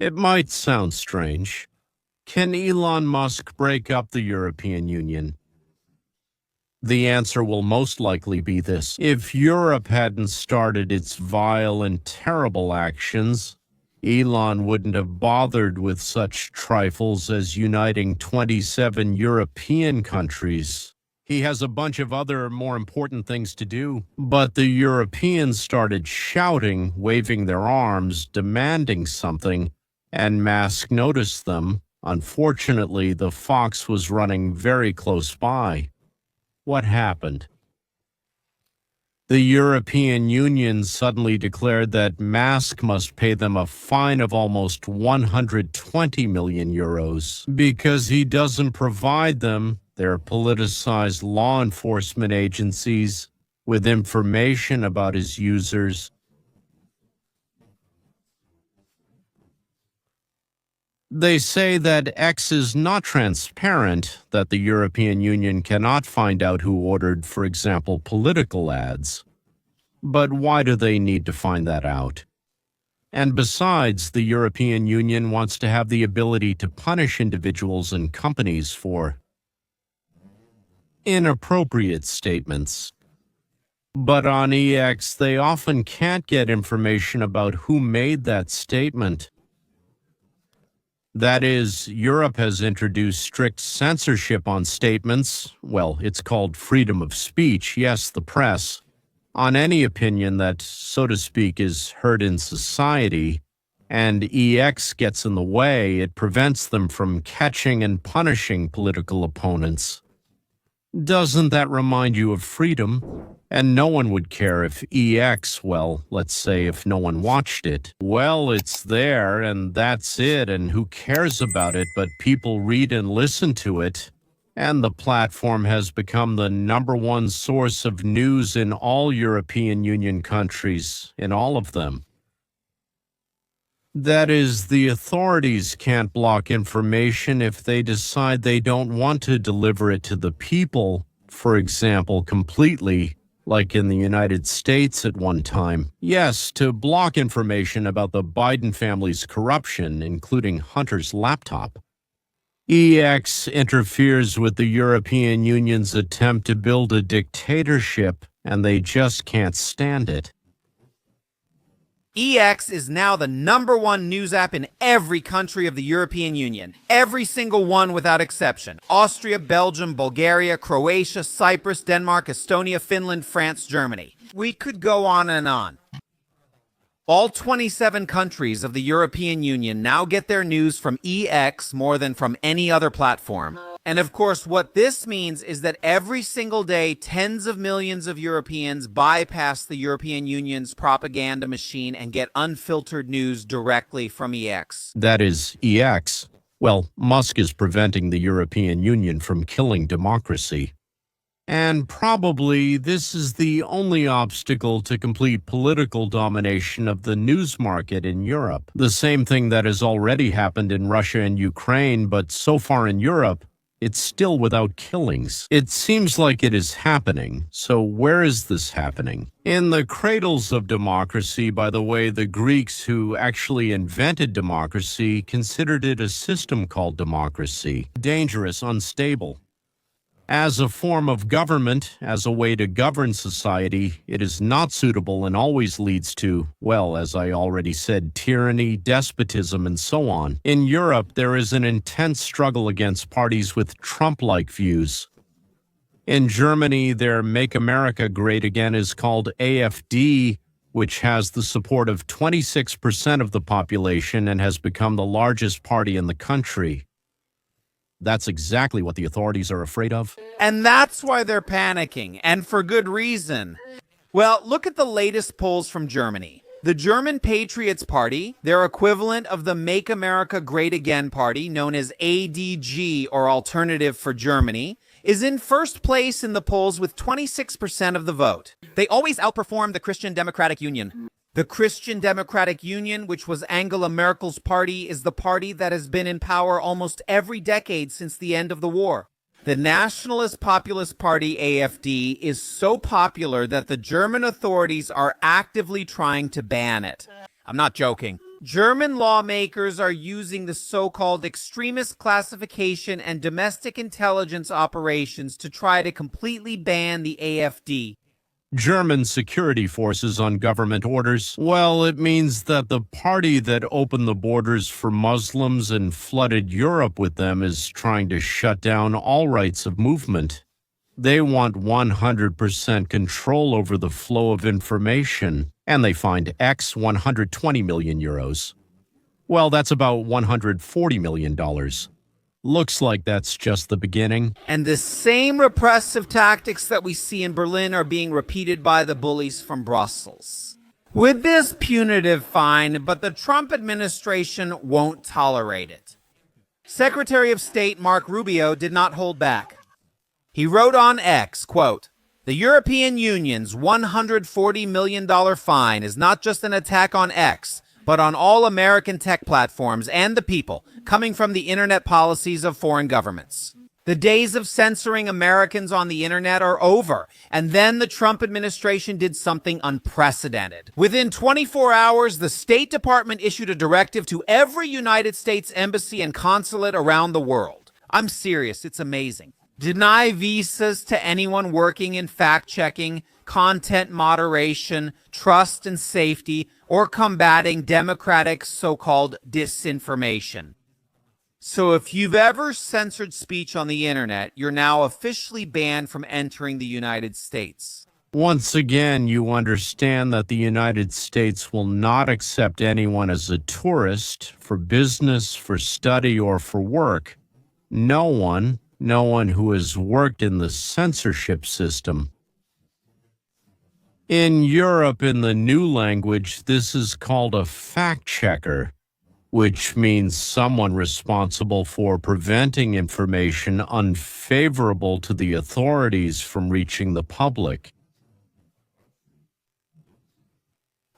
It might sound strange. Can Elon Musk break up the European Union? The answer will most likely be this. If Europe hadn't started its vile and terrible actions, Elon wouldn't have bothered with such trifles as uniting 27 European countries. He has a bunch of other more important things to do. But the Europeans started shouting, waving their arms, demanding something, and Musk noticed them. Unfortunately, the fox was running very close by. What happened? The European Union suddenly declared that Musk must pay them a fine of almost 120 million euros because he doesn't provide them, their politicized law enforcement agencies, with information about his users. They say that X is not transparent, that the European Union cannot find out who ordered, for example, political ads. But why do they need to find that out? And besides, the European Union wants to have the ability to punish individuals and companies for inappropriate statements. But on EX, they often can't get information about who made that statement. That is, Europe has introduced strict censorship on statements, well, it's called freedom of speech, yes, the press, on any opinion that, so to speak, is heard in society, and EX gets in the way. It prevents them from catching and punishing political opponents. Doesn't that remind you of freedom? And no one would care if EX, well, let's say if no one watched it. Well, it's there, and that's it, and who cares about it, but people read and listen to it. And the platform has become the #1 source of news in all European Union countries, in all of them. That is, the authorities can't block information if they decide they don't want to deliver it to the people, for example, completely, like in the United States at one time. Yes, to block information about the Biden family's corruption, including Hunter's laptop. EX interferes with the European Union's attempt to build a dictatorship, and they just can't stand it. EX is now the #1 news app in every country of the European Union. Every single one without exception. Austria, Belgium, Bulgaria, Croatia, Cyprus, Denmark, Estonia, Finland, France, Germany. We could go on and on. All 27 countries of the European Union now get their news from EX more than from any other platform. And of course, what this means is that every single day, tens of millions of Europeans bypass the European Union's propaganda machine and get unfiltered news directly from EX. That is, EX. Well, Musk is preventing the European Union from killing democracy. And probably this is the only obstacle to complete political domination of the news market in Europe. The same thing that has already happened in Russia and Ukraine, but so far in Europe, it's still without killings. It seems like it is happening. So where is this happening? In the cradles of democracy, by the way, the Greeks who actually invented democracy considered it a system called democracy. Dangerous, unstable. As a form of government, as a way to govern society, it is not suitable and always leads to, well, as I already said, tyranny, despotism, and so on. In Europe, there is an intense struggle against parties with Trump-like views. In Germany, their Make America Great Again is called AfD, which has the support of 26% of the population and has become the largest party in the country. That's exactly what the authorities are afraid of. And that's why they're panicking, and for good reason. Well, look at the latest polls from Germany. The German Patriots Party, their equivalent of the Make America Great Again Party, known as ADG, or Alternative for Germany, is in first place in the polls with 26% of the vote. They always outperform the Christian Democratic Union. The Christian Democratic Union, which was Angela Merkel's party, is the party that has been in power almost every decade since the end of the war. The Nationalist Populist Party, AfD, is so popular that the German authorities are actively trying to ban it. I'm not joking. German lawmakers are using the so-called extremist classification and domestic intelligence operations to try to completely ban the AfD. German security forces on government orders. Well, it means that the party that opened the borders for Muslims and flooded Europe with them is trying to shut down all rights of movement. They want 100% control over the flow of information, and they find X 120 million euros. Well, that's about $140 million. Looks like that's just the beginning. And the same repressive tactics that we see in Berlin are being repeated by the bullies from Brussels. With this punitive fine, but the Trump administration won't tolerate it. Secretary of State Mark Rubio did not hold back. He wrote on X, quote, "The European Union's $140 million fine is not just an attack on X, but on all American tech platforms and the people coming from the internet policies of foreign governments. The days of censoring Americans on the internet are over, and then the Trump administration did something unprecedented. Within 24 hours, the State Department issued a directive to every United States embassy and consulate around the world. I'm serious, it's amazing. Deny visas to anyone working in fact-checking, content moderation, trust and safety, or combating democratic so-called disinformation. So if you've ever censored speech on the internet, you're now officially banned from entering the United States." Once again, you understand that the United States will not accept anyone as a tourist, for business, for study, or for work. No one who has worked in the censorship system. In Europe, in the new language, this is called a fact-checker, which means someone responsible for preventing information unfavorable to the authorities from reaching the public.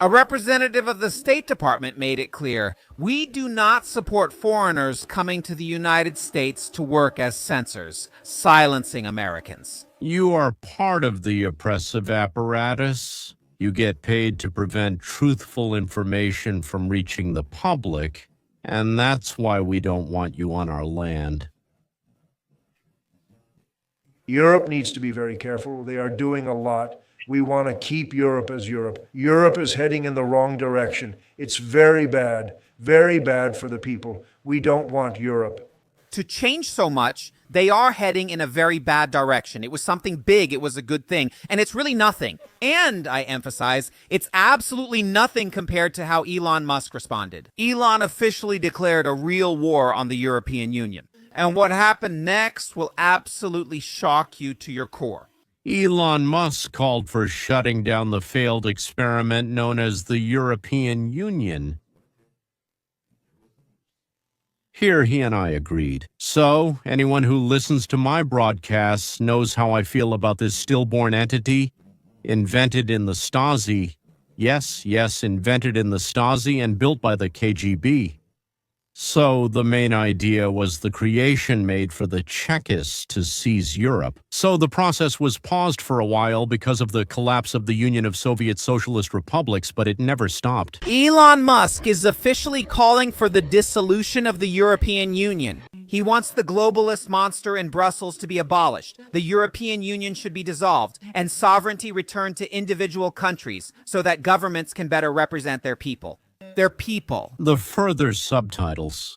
A representative of the State Department made it clear, "We do not support foreigners coming to the United States to work as censors, silencing Americans." You are part of the oppressive apparatus. You get paid to prevent truthful information from reaching the public, and that's why we don't want you on our land. Europe needs to be very careful. They are doing a lot. We want to keep Europe as Europe. Europe is heading in the wrong direction. It's very bad for the people. We don't want Europe. To change so much, they are heading in a very bad direction. It was something big, it was a good thing, and it's really nothing. And, I emphasize, it's absolutely nothing compared to how Elon Musk responded. Elon officially declared a real war on the European Union. And what happened next will absolutely shock you to your core. Elon Musk called for shutting down the failed experiment known as the European Union. Here, he and I agreed. So, anyone who listens to my broadcasts knows how I feel about this stillborn entity, invented in the Stasi. Yes, invented in the Stasi and built by the KGB. So, the main idea was the creation made for the Czechists to seize Europe. So, the process was paused for a while because of the collapse of the Union of Soviet Socialist Republics, but it never stopped. Elon Musk is officially calling for the dissolution of the European Union. He wants the globalist monster in Brussels to be abolished, the European Union should be dissolved, and sovereignty returned to individual countries so that governments can better represent their people. Their people. The further subtitles.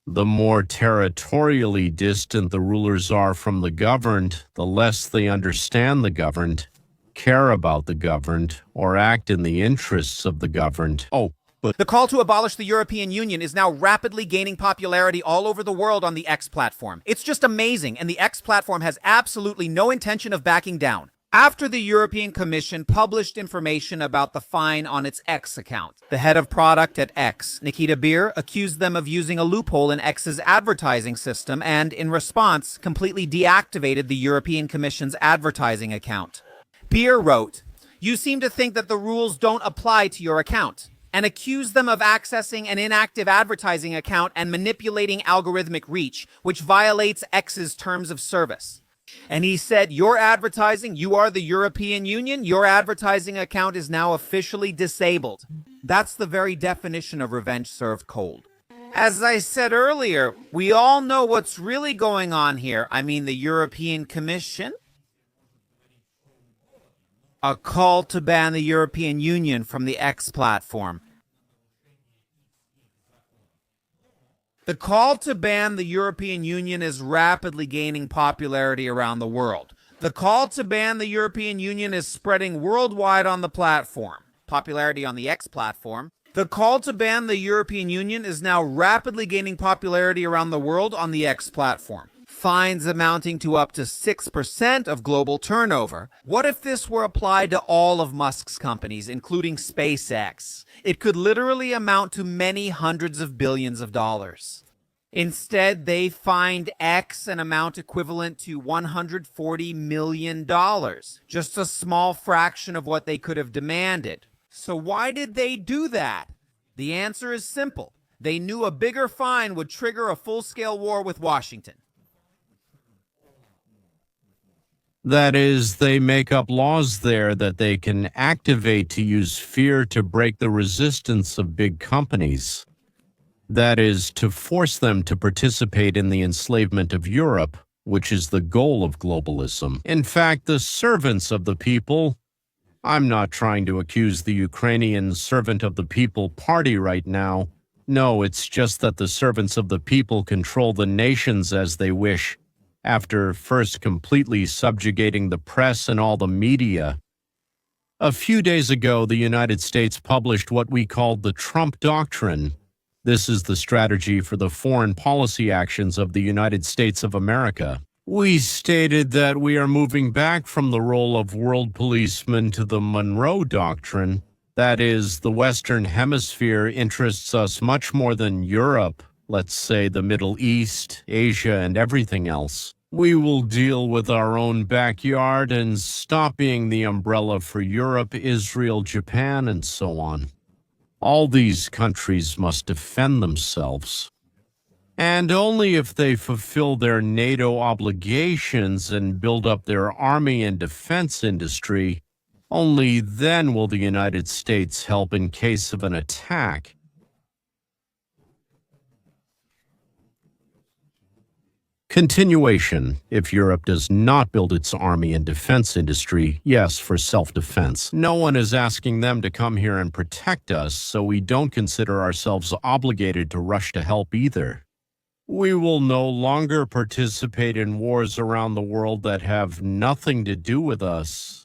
The more territorially distant the rulers are from the governed, the less they understand the governed, care about the governed, or act in the interests of the governed. The call to abolish the European Union is now rapidly gaining popularity all over the world on the X platform. It's just amazing, and the X platform has absolutely no intention of backing down. After the European Commission published information about the fine on its X account, the head of product at X, Nikita Beer, accused them of using a loophole in X's advertising system and, in response, completely deactivated the European Commission's advertising account. Beer wrote, "You seem to think that the rules don't apply to your account," and accused them of accessing an inactive advertising account and manipulating algorithmic reach, which violates X's terms of service. And he said, your advertising, you are the European Union, your advertising account is now officially disabled. That's the very definition of revenge served cold. As I said earlier, we all know what's really going on here. I mean, the European Commission, a call to ban the European Union from the X platform. The call to ban the European Union is rapidly gaining popularity around the world. The call to ban the European Union is spreading worldwide on the platform. Popularity on the X platform. The call to ban the European Union is now rapidly gaining popularity around the world on the X platform. Fines amounting to up to 6% of global turnover. What if this were applied to all of Musk's companies, including SpaceX? It could literally amount to many hundreds of billions of dollars. Instead, they fined X an amount equivalent to $140 million, just a small fraction of what they could have demanded. So why did they do that? The answer is simple. They knew a bigger fine would trigger a full-scale war with Washington. That is, they make up laws there that they can activate to use fear to break the resistance of big companies. That is, to force them to participate in the enslavement of Europe, which is the goal of globalism. In fact, the servants of the people— I'm not trying to accuse the Ukrainian Servant of the People party right now. No, it's just that the servants of the people control the nations as they wish, after first completely subjugating the press and all the media. A few days ago, the United States published what we called the Trump Doctrine. This is the strategy for the foreign policy actions of the United States of America. We stated that we are moving back from the role of world policeman to the Monroe Doctrine. That is, the Western Hemisphere interests us much more than Europe, let's say the Middle East, Asia, and everything else. We will deal with our own backyard and stop being the umbrella for Europe, Israel, Japan, and so on. All these countries must defend themselves. And only if they fulfill their NATO obligations and build up their army and defense industry, only then will the United States help in case of an attack. Continuation. If Europe does not build its army and defense industry, yes, for self-defense. No one is asking them to come here and protect us, so we don't consider ourselves obligated to rush to help either. We will no longer participate in wars around the world that have nothing to do with us.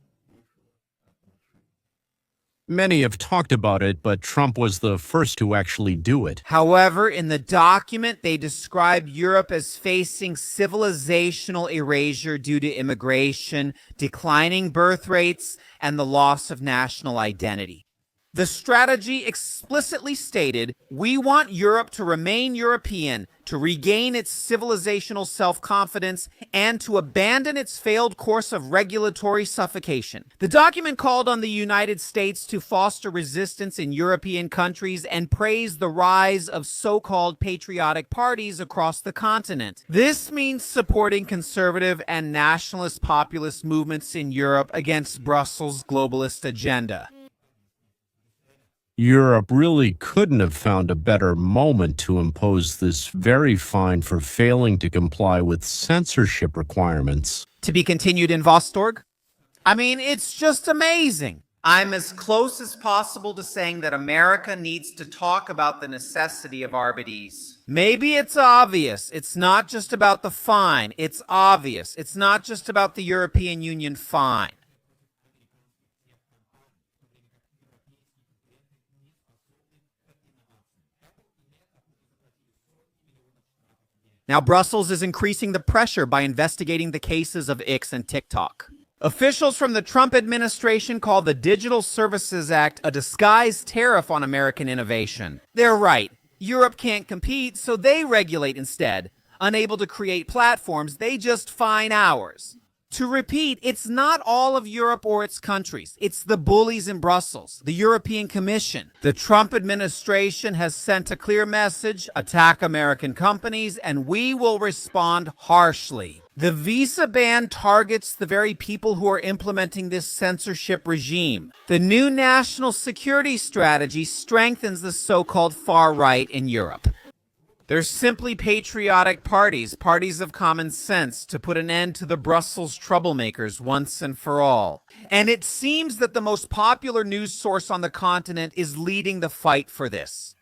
Many have talked about it, but Trump was the first to actually do it. However, in the document, they describe Europe as facing civilizational erasure due to immigration, declining birth rates, and the loss of national identity. The strategy explicitly stated, we want Europe to remain European, to regain its civilizational self-confidence, and to abandon its failed course of regulatory suffocation. The document called on the United States to foster resistance in European countries and praised the rise of so-called patriotic parties across the continent. This means supporting conservative and nationalist populist movements in Europe against Brussels' globalist agenda. Europe really couldn't have found a better moment to impose this very fine for failing to comply with censorship requirements. To be continued in Vostorg? I mean, it's just amazing. I'm as close as possible to saying that America needs to talk about the necessity of RBDs. Maybe it's obvious. It's not just about the fine. It's obvious. It's not just about the European Union fine. Now, Brussels is increasing the pressure by investigating the cases of X and TikTok. Officials from the Trump administration call the Digital Services Act a disguised tariff on American innovation. They're right. Europe can't compete, so they regulate instead. Unable to create platforms, they just fine ours. To repeat, it's not all of Europe or its countries. It's the bullies in Brussels, the European Commission. The Trump administration has sent a clear message: attack American companies, and we will respond harshly. The visa ban targets the very people who are implementing this censorship regime. The new national security strategy strengthens the so-called far right in Europe. They're simply patriotic parties, parties of common sense, to put an end to the Brussels troublemakers once and for all. And it seems that the most popular news source on the continent is leading the fight for this.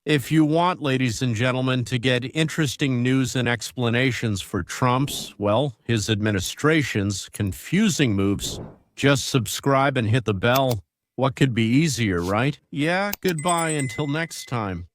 If you want, ladies and gentlemen, to get interesting news and explanations for Trump's, well, his administration's confusing moves, just subscribe and hit the bell. What could be easier, right? Yeah, goodbye until next time.